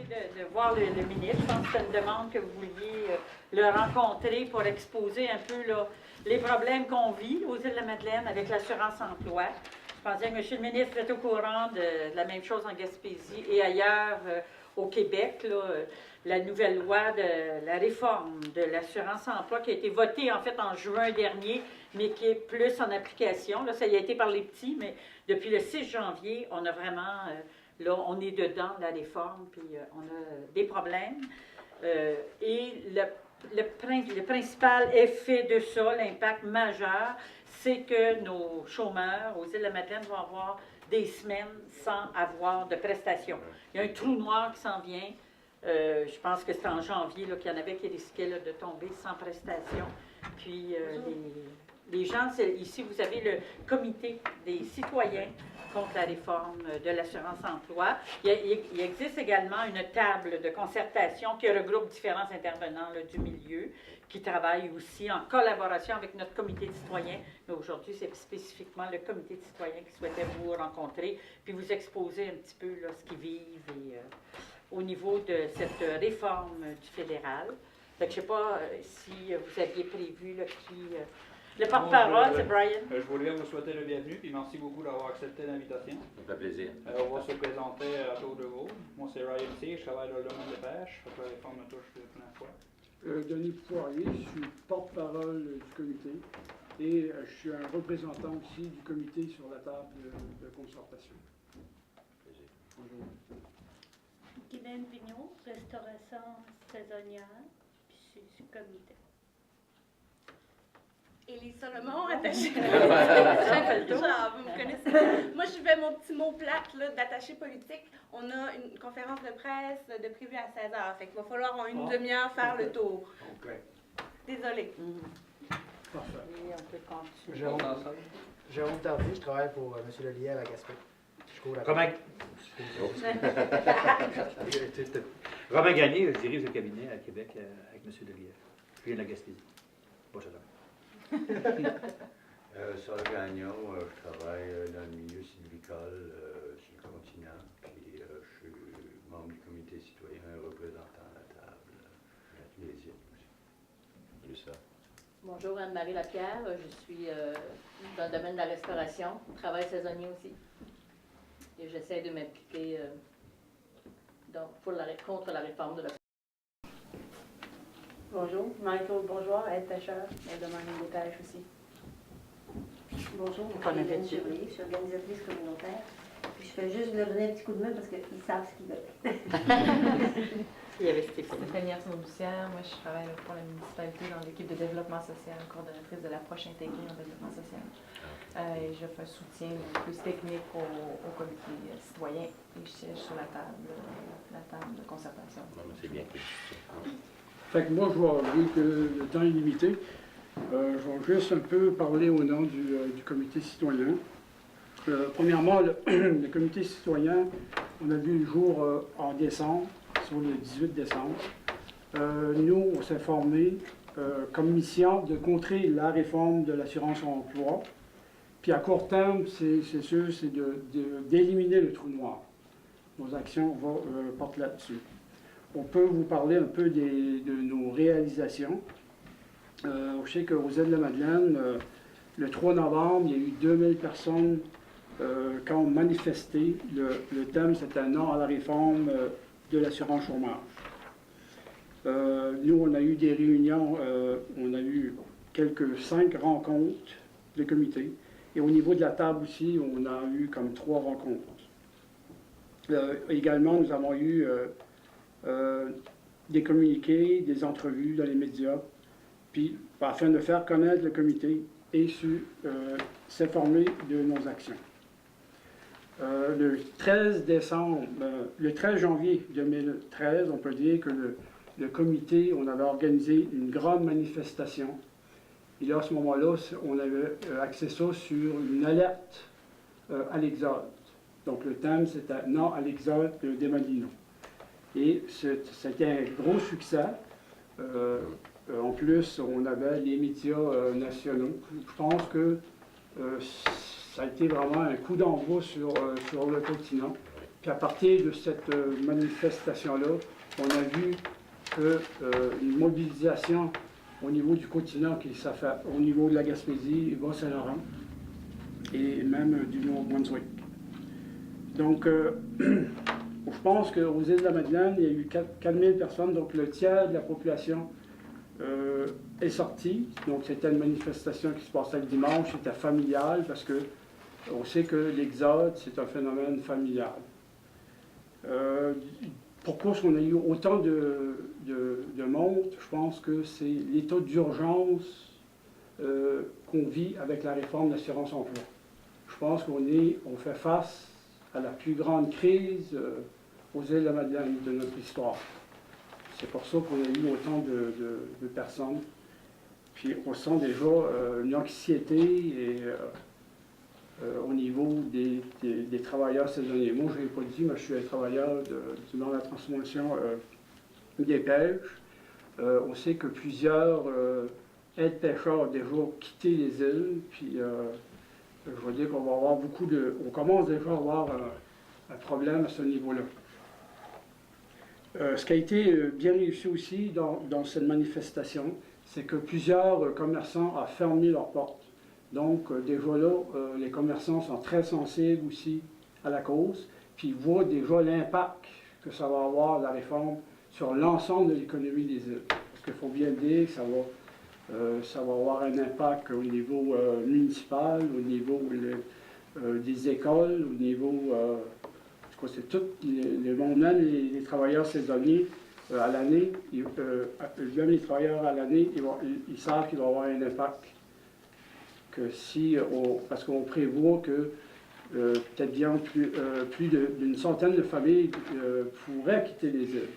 de voir le ministre. Je pense que c'est une demande que vous vouliez le rencontrer pour exposer un peu là, les problèmes qu'on vit aux Îles-de-la-Madeleine avec l'assurance emploi. Je pensais que M. le ministre est au courant de la même chose en Gaspésie et ailleurs au Québec. Là, la nouvelle loi de la réforme de l'assurance emploi qui a été votée en fait en juin dernier, mais qui est plus en application. Là, ça y a été par les petits, mais depuis le 6 janvier, on a vraiment... là, on est dedans de la réforme, puis on a des problèmes. Et le principal effet de ça, l'impact majeur, c'est que nos chômeurs aux Îles-de-la-Madeleine vont avoir des semaines sans avoir de prestations. Il y a un trou noir qui s'en vient. Je pense que c'est en janvier qu'il y en avait qui risquaient là, de tomber sans prestation. Puis les gens, ici, vous avez le comité des citoyens contre la réforme de l'assurance emploi. Il existe également une table de concertation qui regroupe différents intervenants là, du milieu, qui travaillent aussi en collaboration avec notre comité de citoyens. Mais aujourd'hui, c'est spécifiquement le comité de citoyens qui souhaitait vous rencontrer, puis vous exposer un petit peu là, ce qu'ils vivent et, au niveau de cette réforme du fédéral. Fait que je ne sais pas si vous aviez prévu là, qui... le porte-parole, c'est Brian. Je voulais vous souhaiter le bienvenu, puis merci beaucoup d'avoir accepté l'invitation. Ça fait plaisir. On va se présenter à tour de rôle. Moi, c'est Ryan C. Je travaille dans le domaine de pêche. La réforme me touche de plein fois. Denis Poirier, je suis porte-parole du comité et je suis un représentant aussi du comité sur la table de concertation. Bonjour. Guylaine Vigneault, restauration saisonnière, puis je suis du comité. Élie Solomon, attachée politique. Vous me connaissez. Moi, je fais mon petit mot plate d'attaché politique. On a une conférence de presse de prévue à 16h. Fait qu'il va falloir en une demi-heure faire le tour. Désolée. Parfait. Et on peut continuer. Jérôme Tardy, je travaille pour M. Lelier à la Gaspé. Robin Gagné, je dirige le cabinet à Québec avec M. Lelier. Je viens de la Gaspésie. Bonjour. Sol Gagnon, je travaille dans le milieu sylvicole sur le continent, puis je suis membre du comité citoyen, représentant à la table les îles aussi. Plus ça. Bonjour, Anne-Marie Lapierre, je suis dans le domaine de la restauration, travail saisonnier aussi. Et j'essaie de m'impliquer contre la réforme de la... Bonjour, Michael Bourgeois, aide-pêcheur, dans le domaine des pêches aussi. Bonjour, je suis Hélène Chevrier, je suis organisatrice communautaire. Puis je fais juste leur donner un petit coup de main parce qu'ils savent ce qu'ils veulent. Il y avait Stéphanie. Stéphanie Arsenault-Boussière, moi je travaille pour la municipalité dans l'équipe de développement social, coordonnatrice de l'approche intégrée en développement social. Et je fais un soutien plus technique au comité citoyen et je siège sur la table de concertation. C'est bien. Fait que moi, je vais, vu que le temps est limité, je vais juste un peu parler au nom du comité citoyen. Premièrement, le comité citoyen, on a vu le jour en décembre, sur le 18 décembre. Nous, on s'est formé comme mission de contrer la réforme de l'assurance emploi. Puis à court terme, c'est sûr, c'est d'éliminer le trou noir. Nos actions portent là-dessus. On peut vous parler un peu de nos réalisations. Je sais qu'aux Îles-de-la-Madeleine, le 3 novembre, il y a eu 2000 personnes qui ont manifesté. Le thème, c'était non à la réforme de l'assurance chômage. Nous, on a eu des réunions, on a eu 5 rencontres de comités. Et au niveau de la table aussi, on a eu comme 3 rencontres. Également, nous avons eu des communiqués, des entrevues dans les médias, puis afin de faire connaître le comité et s'informer de nos actions. Le 13 janvier 2013, on peut dire que le comité, on avait organisé une grande manifestation. Et là, à ce moment-là, on avait axé ça sur une alerte à l'exode. Donc le thème, c'était « Non à l'exode des Malinos ». Et c'était un gros succès. En plus, on avait les médias nationaux. Je pense que ça a été vraiment un coup d'envoi sur le continent. Puis Puis à partir de cette manifestation-là, on a vu qu'une mobilisation au niveau du continent, qui ça fait au niveau de la Gaspésie, Bas-Saint-Laurent et même du Nouveau-Brunswick. Donc, je pense qu'aux îles de la Madeleine, il y a eu 4000 personnes, donc le tiers de la population est sortie. Donc, c'était une manifestation qui se passait le dimanche, c'était familial, parce que on sait que l'exode, c'est un phénomène familial. Pourquoi est-ce qu'on a eu autant de monde? Je pense que c'est l'état d'urgence qu'on vit avec la réforme de l'assurance emploi. Je pense qu'on fait face à la plus grande crise aux îles de la Madeleine de notre histoire. C'est pour ça qu'on a eu autant de personnes. Puis on sent déjà une anxiété et, au niveau des travailleurs saisonniers. Moi, je ne l'ai pas dit, mais je suis un travailleur dans la transformation des pêches. On sait que plusieurs aides-pêcheurs ont déjà quitté les îles. Puis je veux dire qu'on va avoir beaucoup de... On commence déjà à avoir un problème à ce niveau-là. Ce qui a été bien réussi aussi dans cette manifestation, c'est que plusieurs commerçants ont fermé leurs portes. Donc, déjà là, les commerçants sont très sensibles aussi à la cause, puis ils voient déjà l'impact que ça va avoir, la réforme, sur l'ensemble de l'économie des îles. Parce qu'il faut bien dire que ça va avoir un impact au niveau municipal, au niveau des écoles, au niveau... c'est tout, même les travailleurs saisonniers à l'année, même les travailleurs à l'année, ils savent qu'il va y avoir un impact. Que si parce qu'on prévoit que peut-être bien plus d'une centaine de familles pourraient quitter les îles.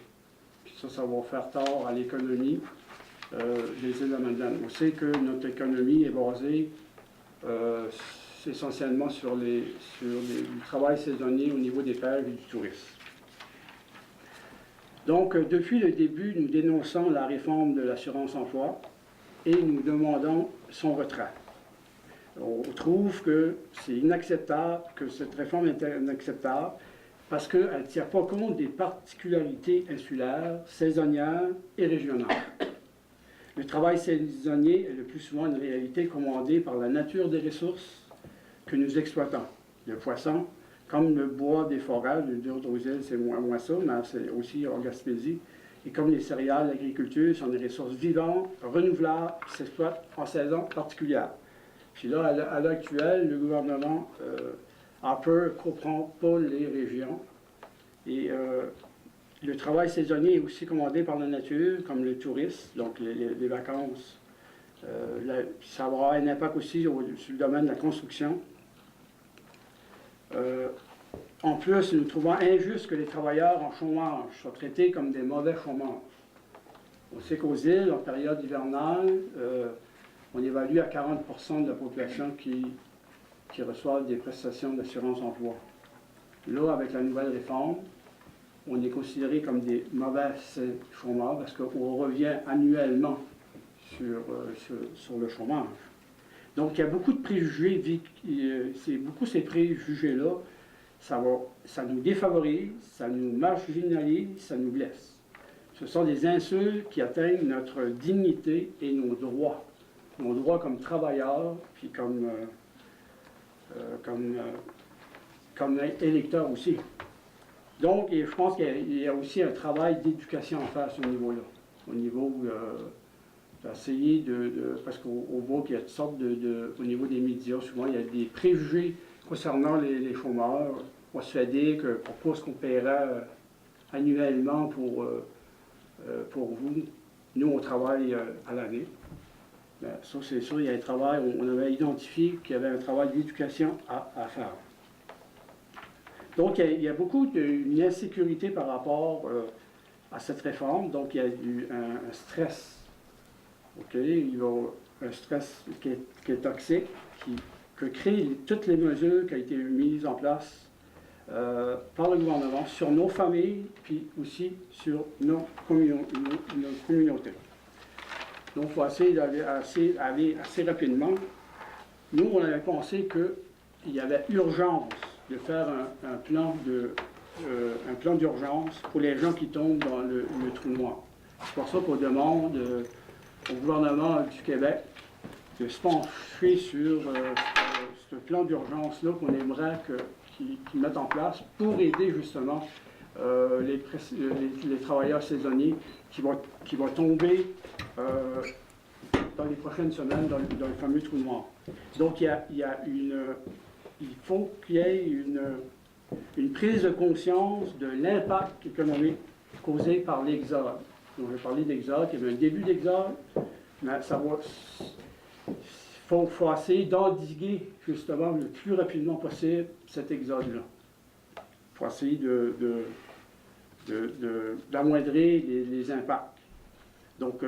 Puis ça va faire tort à l'économie des îles de la Madeleine. On sait que notre économie est basée essentiellement sur du travail saisonnier au niveau des pêches et du tourisme. Donc, depuis le début, nous dénonçons la réforme de l'assurance-emploi et nous demandons son retrait. On trouve que c'est inacceptable, que cette réforme est inacceptable, parce qu'elle ne tient pas compte des particularités insulaires, saisonnières et régionales. Le travail saisonnier est le plus souvent une réalité commandée par la nature des ressources que nous exploitons. Le poisson, comme le bois des forêts, le dur aux îles, c'est moins ça, mais c'est aussi en Gaspésie. Et comme les céréales, l'agriculture sont des ressources vivantes, renouvelables, qui s'exploitent en saison particulière. Puis là, à l'heure actuelle, le gouvernement Harper ne comprend pas les régions. Et le travail saisonnier est aussi commandé par la nature, comme le tourisme, donc les vacances. Ça va avoir un impact aussi sur le domaine de la construction. En plus, nous trouvons injuste que les travailleurs en chômage soient traités comme des mauvais chômeurs. On sait qu'aux îles, en période hivernale, on évalue à 40% de la population qui reçoivent des prestations d'assurance-emploi. Là, avec la nouvelle réforme, on est considéré comme des mauvais chômeurs parce qu'on revient annuellement sur le chômage. Donc, il y a beaucoup de préjugés, c'est beaucoup ces préjugés-là, ça nous défavorise, ça nous marginalise, ça nous blesse. Ce sont des insultes qui atteignent notre dignité et nos droits comme travailleurs, puis comme électeurs aussi. Donc, je pense qu'il y a aussi un travail d'éducation à faire à ce niveau-là, au niveau d'essayer parce qu'on voit qu'il y a toutes sortes au niveau des médias, souvent il y a des préjugés concernant les chômeurs. On se fait dire que pourquoi est-ce qu'on paierait annuellement pour vous. Nous, on travaille à l'année. Bien, ça, c'est sûr, il y a un travail, on avait identifié qu'il y avait un travail d'éducation à faire. Donc, il y a beaucoup d'une insécurité par rapport à cette réforme. Donc, il y a eu un stress. OK? Il y a un stress qui est toxique, que créent toutes les mesures qui ont été mises en place par le gouvernement sur nos familles, puis aussi sur nos communautés. Donc, il faut essayer d'aller aller assez rapidement. Nous, on avait pensé qu'il y avait urgence de faire un plan un plan d'urgence pour les gens qui tombent dans le trou noir. C'est pour ça qu'on demande au gouvernement du Québec de se pencher sur ce plan d'urgence-là qu'on aimerait qu'ils mettent en place pour aider justement les travailleurs saisonniers qui vont tomber dans les prochaines semaines dans le fameux trou noir. Donc il faut qu'il y ait une prise de conscience de l'impact économique causé par l'exode. Donc, je vais parler d'exode, il y avait un début d'exode, mais ça va. Il faut essayer d'endiguer justement le plus rapidement possible cet exode-là. Il faut essayer d'amoindrir les impacts. Donc,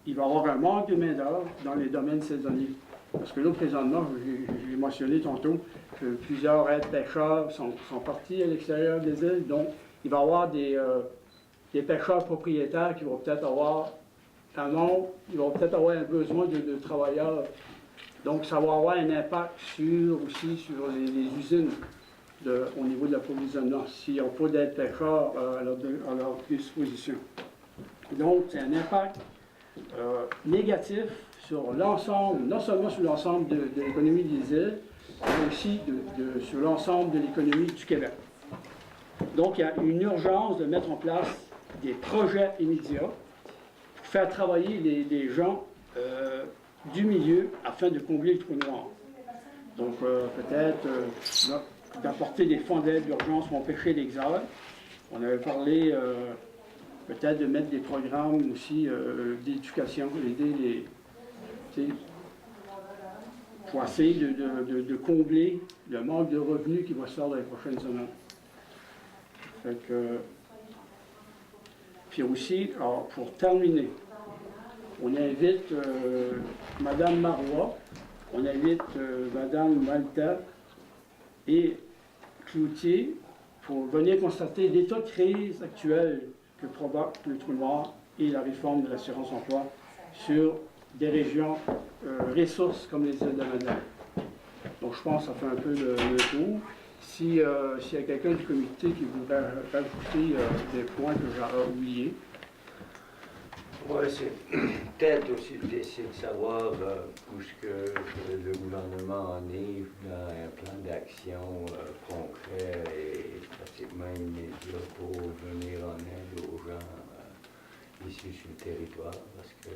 il va y avoir un manque de main-d'œuvre dans les domaines saisonniers. Parce que là, présentement, j'ai mentionné tantôt que plusieurs aides-pêcheurs sont partis à l'extérieur des îles. Donc, il va y avoir des pêcheurs propriétaires qui vont peut-être avoir un nombre, ils vont peut-être avoir un besoin de travailleurs. Donc, ça va avoir un impact aussi sur les usines au niveau de l'approvisionnement, s'ils n'ont pas d'aides-pêcheurs à leur disposition. Donc, c'est un impact négatif sur l'ensemble, non seulement sur l'ensemble de l'économie des îles, mais aussi sur l'ensemble de l'économie du Québec. Donc, il y a une urgence de mettre en place des projets immédiats pour faire travailler les gens du milieu afin de combler le trou noir. Donc, peut-être d'apporter des fonds d'aide d'urgence pour empêcher l'exode. On avait parlé peut-être de mettre des programmes aussi d'éducation, aider pour essayer de combler le manque de revenus qui va se faire dans les prochaines semaines. Fait que, puis aussi, alors, pour terminer, on invite Mme Marois, on invite Mme Malta et Cloutier pour venir constater l'état de crise actuel que provoque le trou noir et la réforme de l'assurance-emploi sur des régions ressources comme les îles de Madeleine. Donc je pense que ça fait un peu le tour. S'il y a quelqu'un du comité qui voudrait rajouter des points que j'aurais oubliés. Oui, c'est peut-être aussi d'essayer de savoir où est-ce que le gouvernement en est dans un plan d'action concret et pratiquement immédiat pour venir en aide aux gens ici sur le territoire, parce que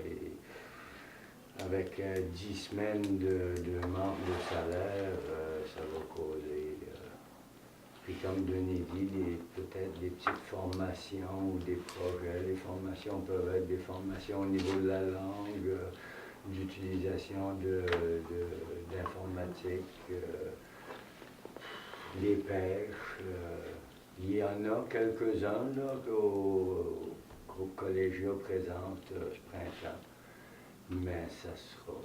avec 10 semaines de manque de salaire, ça va causer... Puis comme Denis dit, peut-être des petites formations ou des projets. Les formations peuvent être des formations au niveau de la langue, d'utilisation d'informatique, les pêches. Il y en a quelques-uns qu'au collégiat présente ce printemps, mais ça sera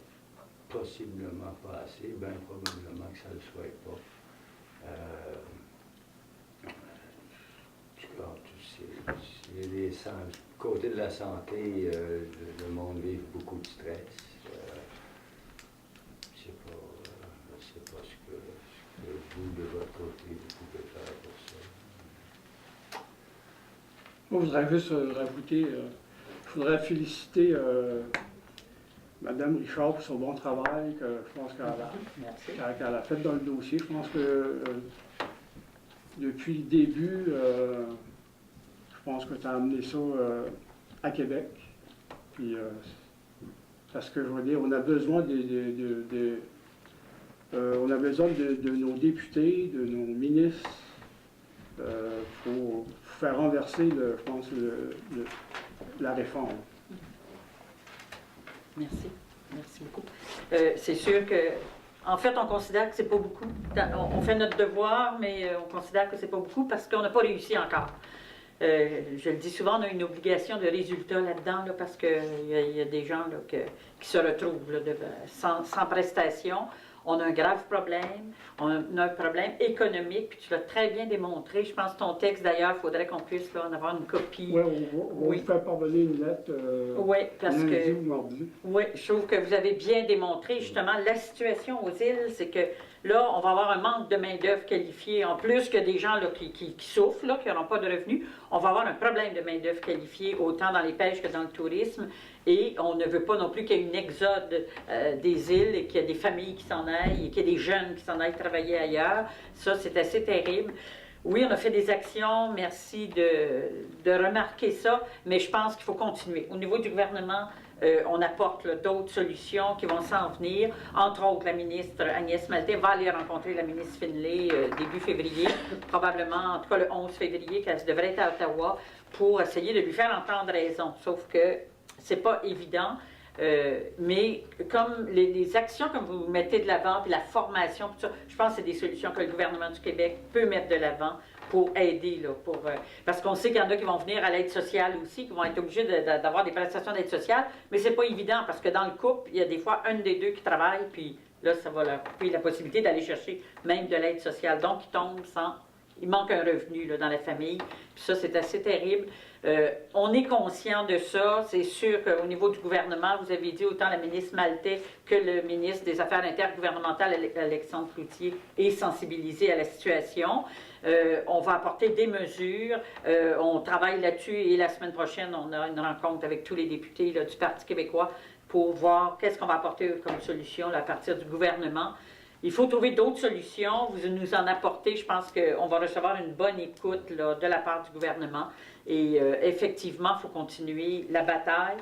possiblement pas assez, bien probablement que ça ne le soit pas. Côté de la santé, le monde vit beaucoup de stress. Je ne sais pas ce que vous, de votre côté, vous pouvez faire pour ça. Moi, je voudrais juste rajouter, je voudrais féliciter Mme Richard pour son bon travail, que je pense qu'elle a fait dans le dossier. Je pense que depuis le début, je pense que tu as amené ça à Québec. Puis, parce que je veux dire, on a besoin on a besoin de nos députés, de nos ministres, pour faire renverser, je pense, la réforme. Merci. Merci beaucoup. C'est sûr que, en fait, on considère que c'est pas beaucoup. On fait notre devoir, mais on considère que c'est pas beaucoup parce qu'on n'a pas réussi encore. Je le dis souvent, on a une obligation de résultat là-dedans, là, parce qu'il y a des gens là, qui se retrouvent là, sans prestation. On a un grave problème, on a un problème économique, puis tu l'as très bien démontré. Je pense que ton texte, d'ailleurs, il faudrait qu'on puisse là, en avoir une copie. Oui, on va vous faire parvenir une lettre. Oui, parce lundi que. ou mardi. Oui, je trouve que vous avez bien démontré justement la situation aux îles, c'est que Là, on va avoir un manque de main-d'œuvre qualifiée, en plus que des gens là, qui souffrent, là, qui n'auront pas de revenus. On va avoir un problème de main-d'œuvre qualifiée, autant dans les pêches que dans le tourisme. Et on ne veut pas non plus qu'il y ait une exode des îles et qu'il y ait des familles qui s'en aillent et qu'il y ait des jeunes qui s'en aillent travailler ailleurs. Ça, c'est assez terrible. Oui, on a fait des actions, merci de remarquer ça, mais je pense qu'il faut continuer. Au niveau du gouvernement, on apporte d'autres solutions qui vont s'en venir. Entre autres, la ministre Agnès Maltais va aller rencontrer la ministre Finlay début février, probablement, en tout cas le 11 février, qu'elle devrait être à Ottawa, pour essayer de lui faire entendre raison. Sauf que c'est pas évident. Mais comme les actions que vous mettez de l'avant, puis la formation, tout ça, je pense que c'est des solutions que le gouvernement du Québec peut mettre de l'avant pour aider, là, parce qu'on sait qu'il y en a qui vont venir à l'aide sociale aussi, qui vont être obligés d'avoir des prestations d'aide sociale, mais c'est pas évident, parce que dans le couple, il y a des fois un des deux qui travaille, puis là, ça va leur couper la possibilité d'aller chercher même de l'aide sociale. Donc, ils tombent sans... Il manque un revenu là, dans la famille, puis ça, c'est assez terrible. On est conscient de ça. C'est sûr qu'au niveau du gouvernement, vous avez dit autant la ministre Maltais que le ministre des Affaires intergouvernementales, Alexandre Cloutier, est sensibilisé à la situation. On va apporter des mesures. On travaille là-dessus et la semaine prochaine, on a une rencontre avec tous les députés là, du Parti québécois pour voir qu'est-ce qu'on va apporter comme solution là, à partir du gouvernement. Il faut trouver d'autres solutions. Vous nous en apportez. Je pense qu'on va recevoir une bonne écoute là, de la part du gouvernement. Et effectivement, il faut continuer la bataille.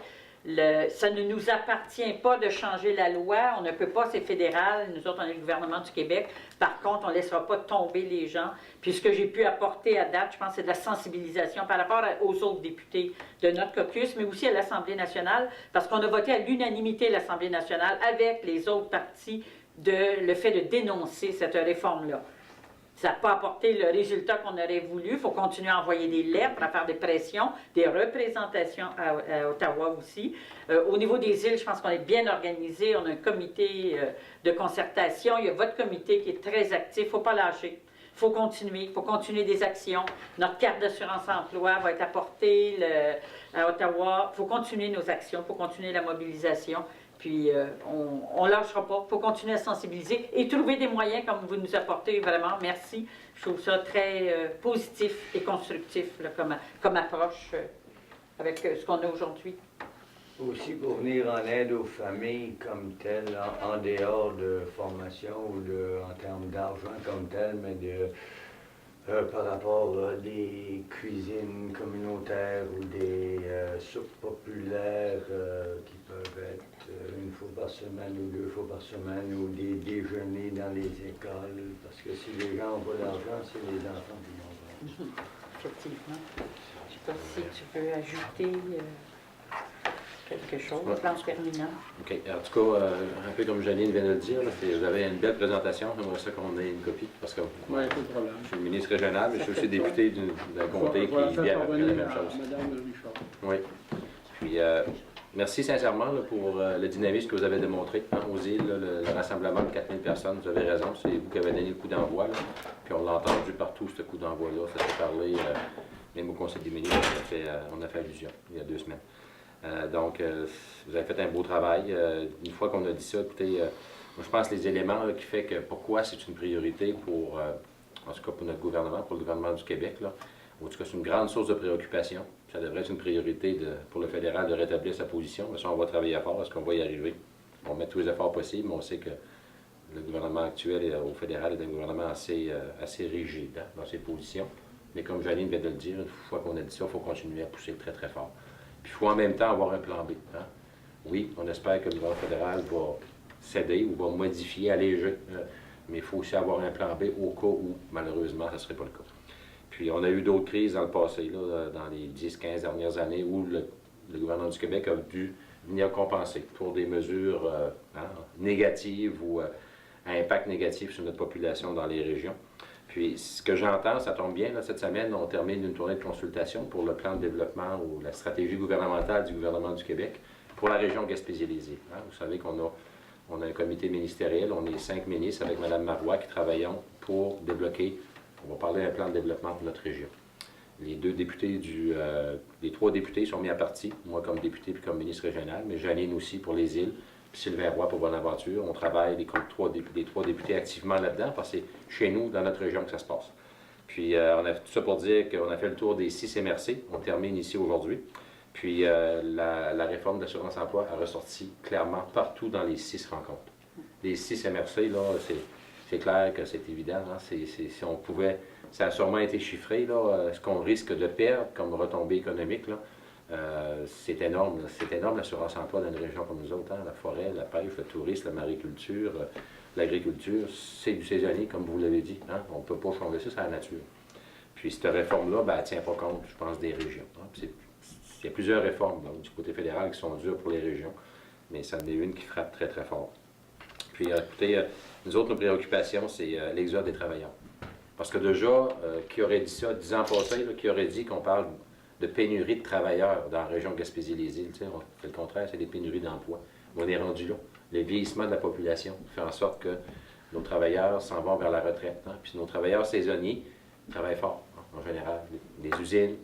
Ça ne nous appartient pas de changer la loi. On ne peut pas, c'est fédéral. Nous autres, on est le gouvernement du Québec. Par contre, on ne laissera pas tomber les gens. Puis ce que j'ai pu apporter à date, je pense, c'est de la sensibilisation par rapport aux autres députés de notre caucus, mais aussi à l'Assemblée nationale, parce qu'on a voté à l'unanimité l'Assemblée nationale avec les autres partis le fait de dénoncer cette réforme-là. Ça n'a pas apporté le résultat qu'on aurait voulu. Il faut continuer à envoyer des lettres, à faire des pressions, des représentations à Ottawa aussi. Au niveau des îles, je pense qu'on est bien organisé. On a un comité de concertation. Il y a votre comité qui est très actif. Il ne faut pas lâcher. Il faut continuer des actions. Notre carte d'assurance-emploi va être apportée à Ottawa. Il faut continuer nos actions, il faut continuer la mobilisation. Puis, on ne lâchera pas. Il faut continuer à sensibiliser et trouver des moyens comme vous nous apportez. Vraiment, merci. Je trouve ça très positif et constructif là, comme approche avec ce qu'on a aujourd'hui. Aussi pour venir en aide aux familles comme telles, en dehors de formation ou en termes d'argent comme tel, mais par rapport à des cuisines communautaires ou des soupes populaires qui peuvent être une fois par semaine ou 2 fois par semaine, ou des déjeuners dans les écoles, parce que si les gens n'ont pas d'argent, c'est les enfants qui n'ont pas. Effectivement. Je ne sais pas si tu veux ajouter quelque chose en terminant. OK. En tout cas, un peu comme Janine vient de le dire, là, vous avez une belle présentation. J'aimerais ça qu'on ait une copie, parce que moi, je suis le ministre régional, mais je suis aussi député d'un comté qui vit à peu près la même chose. Oui. Puis, merci sincèrement là, pour le dynamisme que vous avez démontré aux îles, là, le rassemblement de 4000 personnes. Vous avez raison, c'est vous qui avez donné le coup d'envoi. Puis on l'a entendu partout, ce coup d'envoi-là. Ça s'est parlé, même au Conseil des ministres, on a fait allusion il y a 2 semaines. Donc, vous avez fait un beau travail. Une fois qu'on a dit ça, écoutez, moi, je pense que les éléments là, qui font que pourquoi c'est une priorité pour, en tout cas pour notre gouvernement, pour le gouvernement du Québec, là, en tout cas, c'est une grande source de préoccupation. Ça devrait être une priorité pour le fédéral de rétablir sa position. Mais ça, on va travailler fort parce qu'on va y arriver. On va mettre tous les efforts possibles, mais on sait que le gouvernement actuel au fédéral est un gouvernement assez rigide dans ses positions. Mais comme Janine vient de le dire, une fois qu'on a dit ça, il faut continuer à pousser très, très fort. Puis il faut en même temps avoir un plan B. Hein? Oui, on espère que le gouvernement fédéral va céder ou va modifier, alléger, mais il faut aussi avoir un plan B au cas où, malheureusement, ça ne serait pas le cas. Puis on a eu d'autres crises dans le passé, là, dans les 10-15 dernières années, où le gouvernement du Québec a dû venir compenser pour des mesures négatives ou à impact négatif sur notre population dans les régions. Puis, ce que j'entends, ça tombe bien, là, cette semaine, on termine une tournée de consultation pour le plan de développement ou la stratégie gouvernementale du gouvernement du Québec pour la région Gaspésie-les-Îles. Hein? Vous savez qu'on a un comité ministériel, on est 5 ministres avec Mme Marois qui travaillons pour débloquer, on va parler d'un plan de développement pour notre région. Les 2 députés les 3 députés sont mis à partie, moi comme député puis comme ministre régional, mais Janine aussi pour les îles, puis Sylvain Roy pour Bonaventure. On travaille les trois députés activement là-dedans, parce que c'est chez nous, dans notre région, que ça se passe. Puis on a tout ça pour dire qu'on a fait le tour des 6 MRC. On termine ici aujourd'hui. Puis la réforme de l'assurance-emploi a ressorti clairement partout dans les 6 rencontres. Les 6 MRC, là, c'est clair que c'est évident. Hein? Si on pouvait, ça a sûrement été chiffré, là, ce qu'on risque de perdre comme retombée économique, là, c'est énorme. C'est énorme l'assurance-emploi dans une région comme nous autres. Hein? La forêt, la pêche, le tourisme, la mariculture, l'agriculture, c'est du saisonnier, comme vous l'avez dit. Hein? On ne peut pas changer ça, c'est la nature. Puis cette réforme-là, ben, elle ne tient pas compte, je pense, des régions. Hein? Il y a plusieurs réformes là, du côté fédéral qui sont dures pour les régions, mais ça en est une qui frappe très, très fort. Puis, écoutez, nous autres, nos préoccupations, c'est l'exode des travailleurs. Parce que déjà, qui aurait dit ça 10 ans passés, là, qui aurait dit qu'on parle de pénurie de travailleurs dans la région de Gaspésie-les-Îles, on fait le contraire, c'est des pénuries d'emploi. On est rendu là. Le vieillissement de la population fait en sorte que nos travailleurs s'en vont vers la retraite. Hein. Puis nos travailleurs saisonniers travaillent fort, hein, en général. Les usines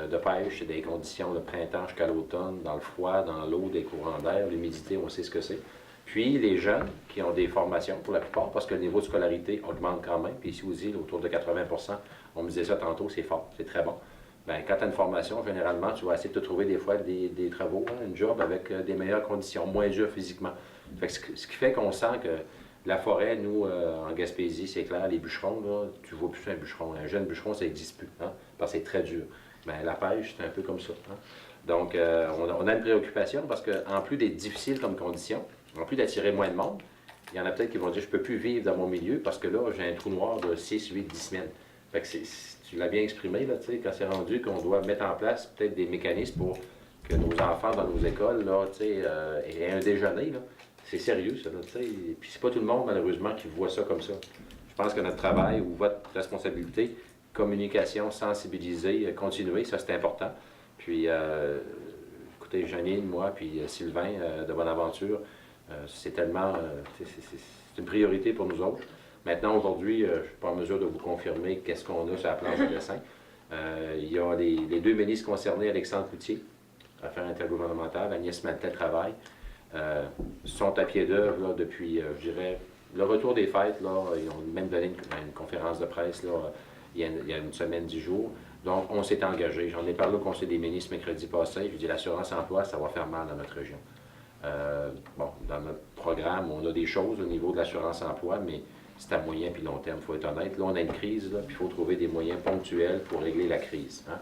de pêche, c'est des conditions le printemps jusqu'à l'automne, dans le froid, dans l'eau, des courants d'air, l'humidité, on sait ce que c'est. Puis les jeunes qui ont des formations, pour la plupart, parce que le niveau de scolarité augmente quand même, puis ici aussi, autour de 80 %, on me disait ça tantôt, c'est fort, c'est très bon. Bien, quand tu as une formation, généralement, tu vas essayer de te trouver des fois des travaux, hein, une job avec des meilleures conditions, moins dur physiquement. Fait que ce qui fait qu'on sent que la forêt, nous, en Gaspésie, c'est clair, les bûcherons, là, tu ne vois plus un bûcheron. Un jeune bûcheron, ça n'existe plus, hein, parce que c'est très dur. Bien, la pêche, c'est un peu comme ça. Hein. Donc, on a une préoccupation parce qu'en plus d'être difficile comme condition, en plus d'attirer moins de monde, il y en a peut-être qui vont dire « je ne peux plus vivre dans mon milieu parce que là, j'ai un trou noir de 6, 8, 10 semaines ». Fait que tu l'as bien exprimé, là, quand c'est rendu qu'on doit mettre en place peut-être des mécanismes pour que nos enfants dans nos écoles là, aient un déjeuner. Là. C'est sérieux, ça. Et puis c'est pas tout le monde, malheureusement, qui voit ça comme ça. Je pense que notre travail ou votre responsabilité, communication, sensibiliser, continuer, ça c'est important. Puis, écoutez, Janine, moi, puis Sylvain de Bonaventure, c'est tellement, c'est une priorité pour nous autres. Maintenant, aujourd'hui, je ne suis pas en mesure de vous confirmer qu'est-ce qu'on a sur la planche de dessin. Il y a les 2 ministres concernés, Alexandre Cloutier, Affaires intergouvernementales, Agnès Maltais travail, sont à pied d'œuvre depuis, je dirais, le retour des fêtes. Là, ils ont même donné une conférence de presse là, il y a une semaine, 10 jours. Donc, on s'est engagé. J'en ai parlé au Conseil des ministres mercredi passé. Je dis l'assurance-emploi, ça va faire mal dans notre région. Bon, dans notre programme, on a des choses au niveau de l'assurance-emploi, mais c'est à moyen puis long terme, il faut être honnête. Là, on a une crise, puis il faut trouver des moyens ponctuels pour régler la crise. Hein?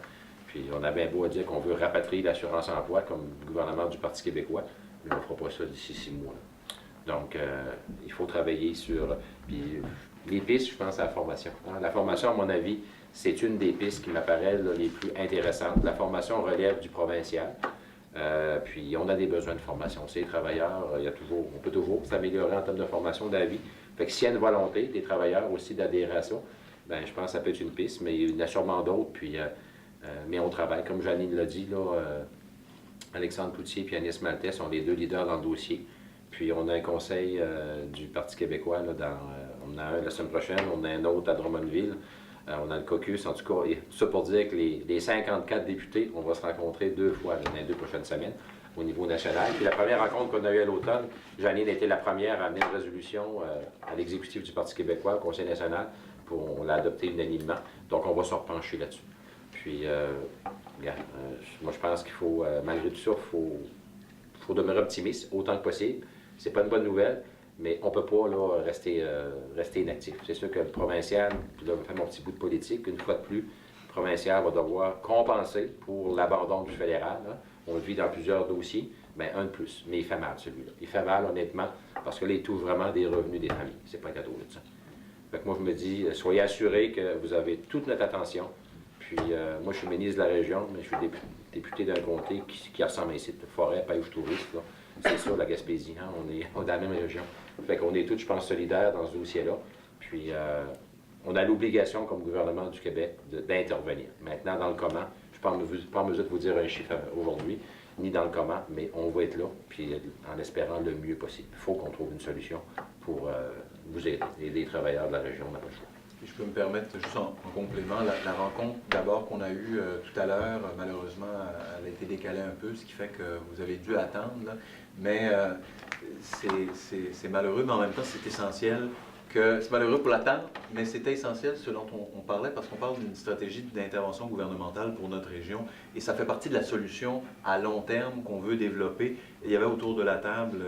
Puis on a bien beau à dire qu'on veut rapatrier l'assurance-emploi comme le gouvernement du Parti québécois, mais on ne fera pas ça d'ici 6 mois. Là. Donc, il faut travailler sur... Puis les pistes, je pense, à la formation. Hein? La formation, à mon avis, c'est une des pistes qui m'apparaît les plus intéressantes. La formation relève du provincial. Puis on a des besoins de formation. C'est les travailleurs, on peut toujours s'améliorer en termes de formation d'avis. Fait que s'il y a une volonté des travailleurs aussi d'adhérer à ça, bien, je pense que ça peut être une piste, mais il y en a sûrement d'autres. Puis, mais on travaille, comme Janine l'a dit, là, Alexandre Cloutier et Agnès Maltais sont les 2 leaders dans le dossier. Puis on a un conseil du Parti québécois, là, on en a un la semaine prochaine, on a un autre à Drummondville. On a le caucus, en tout cas, et tout ça pour dire que les 54 députés, on va se rencontrer 2 fois dans les 2 prochaines semaines au niveau national. Puis la première rencontre qu'on a eue à l'automne, Janine a été la première à amener une résolution à l'exécutif du Parti québécois, au Conseil national, on l'a adopté unanimement. Donc on va se repencher là-dessus. Puis, moi je pense qu'il faut, malgré tout ça, il faut demeurer optimiste autant que possible. C'est pas une bonne nouvelle. Mais on ne peut pas là, rester inactif. C'est sûr que le provincial, puis là, je vais faire mon petit bout de politique, une fois de plus, le provincial va devoir compenser pour l'abandon du fédéral. Hein. On le vit dans plusieurs dossiers, bien un de plus. Mais il fait mal, celui-là. Il fait mal, honnêtement, parce que là, il touche vraiment des revenus des familles. C'est pas un cadeau, là, ça. Fait que moi, je me dis, soyez assurés que vous avez toute notre attention. Puis, moi, je suis ministre de la région, mais je suis député d'un comté qui ressemble à ici, forêt, pêche, tourisme. C'est ça, la Gaspésie. Hein. On est dans la même région. Fait qu'on est tous, je pense, solidaires dans ce dossier-là. Puis, on a l'obligation, comme gouvernement du Québec, d'intervenir. Maintenant, dans le comment, je ne suis pas en mesure de vous dire un chiffre aujourd'hui, ni dans le comment, mais on va être là, puis en espérant le mieux possible. Il faut qu'on trouve une solution pour vous aider. Et les travailleurs de la région, on n'a pas le choix. Je peux me permettre, juste en complément, la rencontre d'abord qu'on a eue tout à l'heure, malheureusement, elle a été décalée un peu, ce qui fait que vous avez dû attendre, là. Mais c'est malheureux, mais en même temps, c'est essentiel. C'est malheureux pour l'attente, mais c'était essentiel ce dont on parlait, parce qu'on parle d'une stratégie d'intervention gouvernementale pour notre région, et ça fait partie de la solution à long terme qu'on veut développer. Et il y avait autour de la table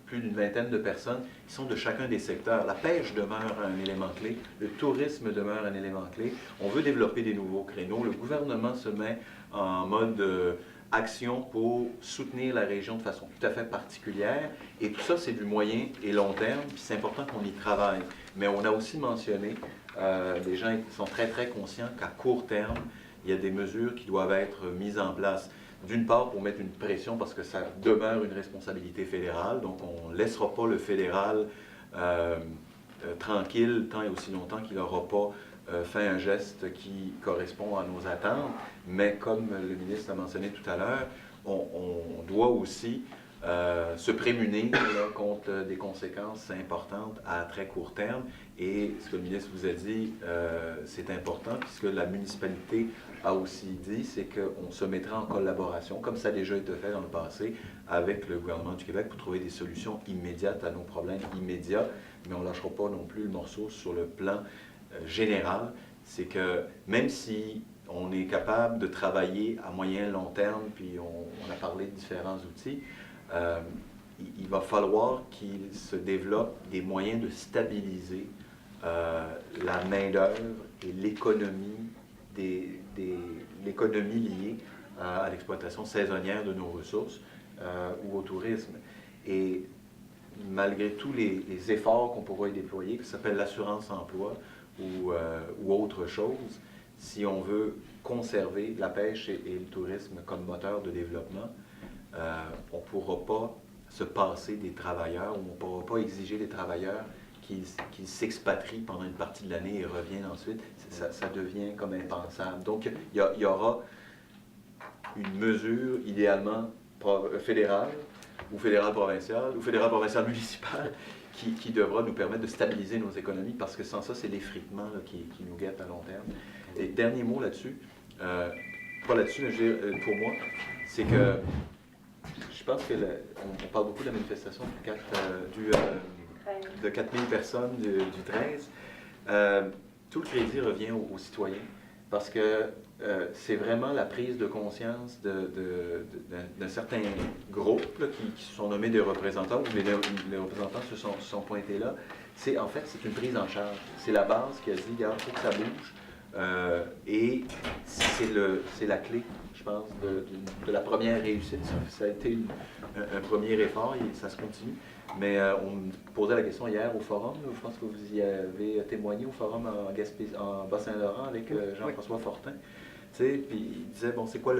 plus d'une vingtaine de personnes qui sont de chacun des secteurs. La pêche demeure un élément clé, le tourisme demeure un élément clé. On veut développer des nouveaux créneaux. Le gouvernement se met en mode action pour soutenir la région de façon tout à fait particulière. Et tout ça, c'est du moyen et long terme, puis c'est important qu'on y travaille. Mais on a aussi mentionné, les gens sont très, très conscients qu'à court terme, il y a des mesures qui doivent être mises en place. D'une part, pour mettre une pression, parce que ça demeure une responsabilité fédérale, donc on ne laissera pas le fédéral tranquille tant et aussi longtemps qu'il n'aura pas fait un geste qui correspond à nos attentes. Mais comme le ministre l'a mentionné tout à l'heure, on doit aussi se prémunir là, contre des conséquences importantes à très court terme. Et ce que le ministre vous a dit, c'est important, puisque la municipalité a aussi dit, c'est qu'on se mettra en collaboration, comme ça a déjà été fait dans le passé, avec le gouvernement du Québec pour trouver des solutions immédiates à nos problèmes immédiats. Mais on ne lâchera pas non plus le morceau sur le plan général. C'est que même si on est capable de travailler à moyen et long terme, puis on a parlé de différents outils, il va falloir qu'il se développe des moyens de stabiliser la main-d'œuvre et l'économie l'économie liée à l'exploitation saisonnière de nos ressources ou au tourisme. Et malgré tous les efforts qu'on pourrait y déployer, que ça s'appelle l'assurance-emploi ou autre chose, si on veut conserver la pêche et le tourisme comme moteur de développement, on ne pourra pas se passer des travailleurs, ou on ne pourra pas exiger des travailleurs qu'ils s'expatrient pendant une partie de l'année et reviennent ensuite. Ça devient comme impensable. Donc, il y aura une mesure idéalement fédérale, ou fédérale-provinciale, ou fédérale-provinciale municipale, qui devra nous permettre de stabiliser nos économies, parce que sans ça, c'est l'effritement qui nous guette à long terme. Et dernier mot là-dessus, pas là-dessus, mais je veux dire, pour moi, c'est que je pense que on parle beaucoup de la manifestation de 4000 personnes du 13. Tout le crédit revient aux citoyens, parce que c'est vraiment la prise de conscience d'un certain groupe là, qui se sont nommés des représentants, ou les représentants se sont pointés là. En fait, c'est une prise en charge. C'est la base qui a dit, regarde, il faut que ça bouge. Et c'est la clé, je pense, de la première réussite. Ça a été un premier effort et ça se continue. Mais on me posait la question hier au forum, je pense que vous y avez témoigné au forum en Bas-Saint-Laurent avec Jean-François Fortin. Puis il disait, bon, c'est quoi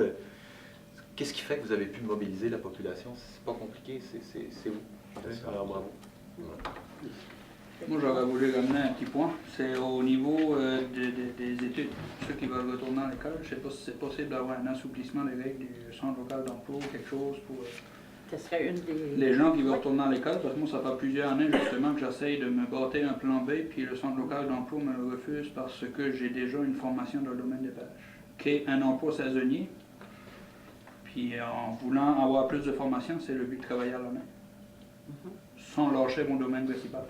qu'est-ce qui fait que vous avez pu mobiliser la population? C'est pas compliqué, c'est vous. Alors bravo. Moi, j'aurais voulu ramener un petit point. C'est au niveau des études. Ceux qui veulent retourner à l'école, je ne sais pas si c'est possible d'avoir un assouplissement des règles du centre local d'emploi ou quelque chose pour Ce serait une des... les gens qui veulent retourner à l'école. Parce que moi, ça fait plusieurs années justement que j'essaye de me bâtir un plan B, puis le centre local d'emploi me le refuse parce que j'ai déjà une formation dans le domaine des pêches, qui est un emploi saisonnier. Puis en voulant avoir plus de formation, c'est le but de travailler à la main, sans lâcher mon domaine principal.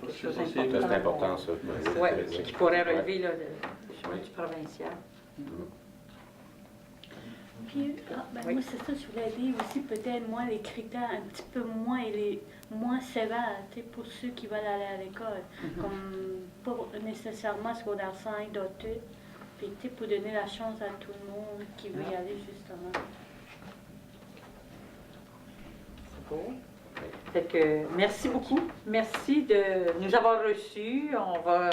C'est important, ça. Oui, ce qui pourrait relever là, le chemin du provincial. Puis, moi, c'est ça, je voulais dire aussi, peut-être, moi, les critères un petit peu moins sévères, pour ceux qui veulent aller à l'école. Comme, pas nécessairement secondaire 5, d'autres, puis, pour donner la chance à tout le monde qui veut y aller, justement. C'est beau. Fait que, merci beaucoup. Merci de nous avoir reçus. On va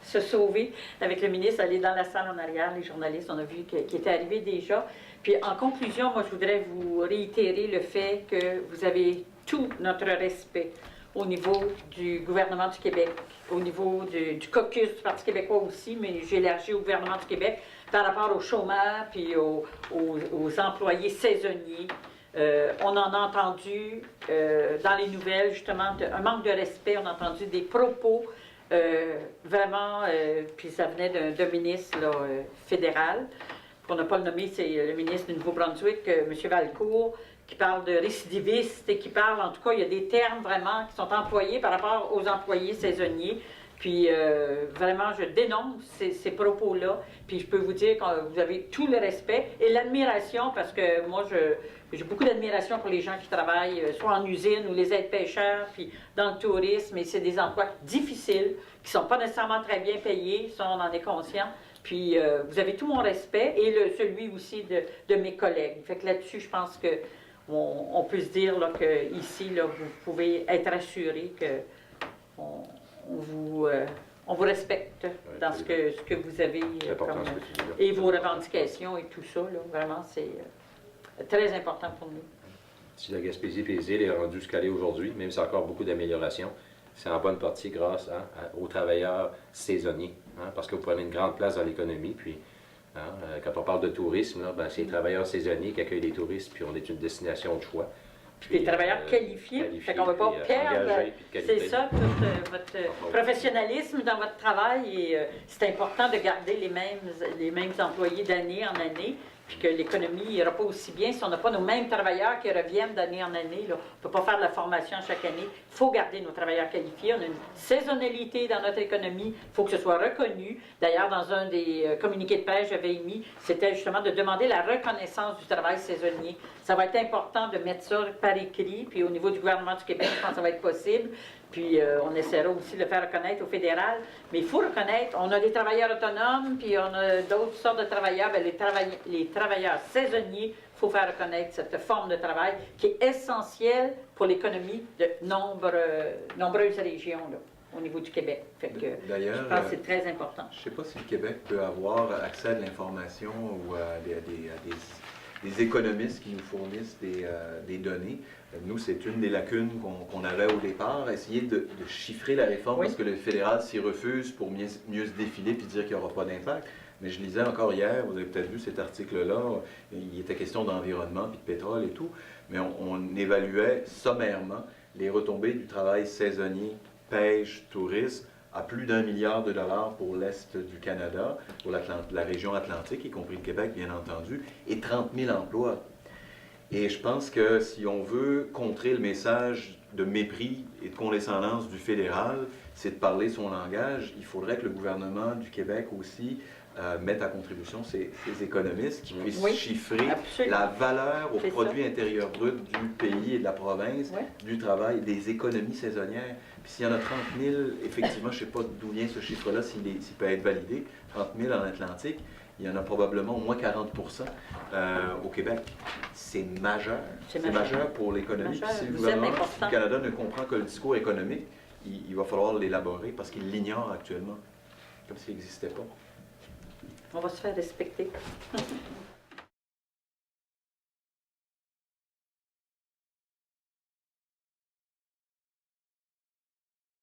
se sauver avec le ministre, aller dans la salle en arrière. Les journalistes, on a vu qu'il était arrivé déjà. Puis en conclusion, moi, je voudrais vous réitérer le fait que vous avez tout notre respect au niveau du gouvernement du Québec, au niveau du caucus du Parti québécois aussi, mais j'ai élargi au gouvernement du Québec par rapport aux chômeurs puis aux employés saisonniers. On en a entendu dans les nouvelles, justement, un manque de respect. On a entendu des propos Vraiment, puis ça venait d'un ministre là, fédéral, pour ne pas le nommer, c'est le ministre du Nouveau-Brunswick, M. Valcourt, qui parle de récidivistes et qui parle, en tout cas, il y a des termes vraiment qui sont employés par rapport aux employés saisonniers. Puis vraiment, je dénonce ces propos-là. Puis je peux vous dire que vous avez tout le respect et l'admiration, parce que moi, j'ai beaucoup d'admiration pour les gens qui travaillent, soit en usine ou les aides-pêcheurs, puis dans le tourisme. Et c'est des emplois difficiles, qui ne sont pas nécessairement très bien payés, ça, on en est conscient. Puis vous avez tout mon respect et celui aussi de mes collègues. Fait que là-dessus, je pense que on peut se dire là, que ici, là, vous pouvez être assuré que on vous respecte dans ce que vous avez et vos revendications et tout ça. Là, vraiment, c'est très important pour nous. Si la Gaspésie et les îles est rendue jusqu'à aujourd'hui, même si c'est encore beaucoup d'améliorations, c'est en bonne partie grâce aux travailleurs saisonniers, parce que vous prenez une grande place dans l'économie. Puis, quand on parle de tourisme, c'est les travailleurs saisonniers qui accueillent les touristes, puis on est une destination de choix. Puis des travailleurs qualifiés, fait qu'on ne va pas perdre, c'est ça, tout votre professionnalisme dans votre travail. Et c'est important de garder les mêmes employés d'année en année, puis que l'économie n'ira pas aussi bien si on n'a pas nos mêmes travailleurs qui reviennent d'année en année. Là. On ne peut pas faire de la formation chaque année. Il faut garder nos travailleurs qualifiés. On a une saisonnalité dans notre économie. Il faut que ce soit reconnu. D'ailleurs, dans un des communiqués de pêche que j'avais émis, c'était justement de demander la reconnaissance du travail saisonnier. Ça va être important de mettre ça par écrit. Puis au niveau du gouvernement du Québec, je pense que ça va être possible. Puis on essaiera aussi de le faire reconnaître au fédéral. Mais il faut reconnaître, on a des travailleurs autonomes, puis on a d'autres sortes de travailleurs. Bien, les travailleurs saisonniers, il faut faire reconnaître cette forme de travail qui est essentielle pour l'économie de nombreuses régions là, au niveau du Québec. D'ailleurs, je pense que c'est très important. Je ne sais pas si le Québec peut avoir accès à de l'information ou à des économistes qui nous fournissent des données. Nous, c'est une des lacunes qu'on avait au départ, essayer de chiffrer la réforme, parce que le fédéral s'y refuse pour mieux se défiler puis dire qu'il n'y aura pas d'impact. Mais je lisais encore hier, vous avez peut-être vu cet article-là, il était question d'environnement puis de pétrole et tout, mais on évaluait sommairement les retombées du travail saisonnier, pêche, tourisme, à plus d'1 milliard de dollars pour l'Est du Canada, pour la région atlantique, y compris le Québec, bien entendu, et 30 000 emplois. Et je pense que si on veut contrer le message de mépris et de condescendance du fédéral, c'est de parler son langage. Il faudrait que le gouvernement du Québec aussi mette à contribution ces économistes qui puissent chiffrer la valeur au produit intérieur brut du pays et de la province, du travail, des économies saisonnières. Puis s'il y en a 30 000, effectivement, je ne sais pas d'où vient ce chiffre-là, s'il peut être validé, 30 000 en Atlantique, il y en a probablement au moins 40 au Québec. C'est majeur. C'est majeur pour l'économie. Si le gouvernement du Canada ne comprend que le discours économique, il va falloir l'élaborer parce qu'il l'ignore actuellement, comme s'il n'existait pas. On va se faire respecter.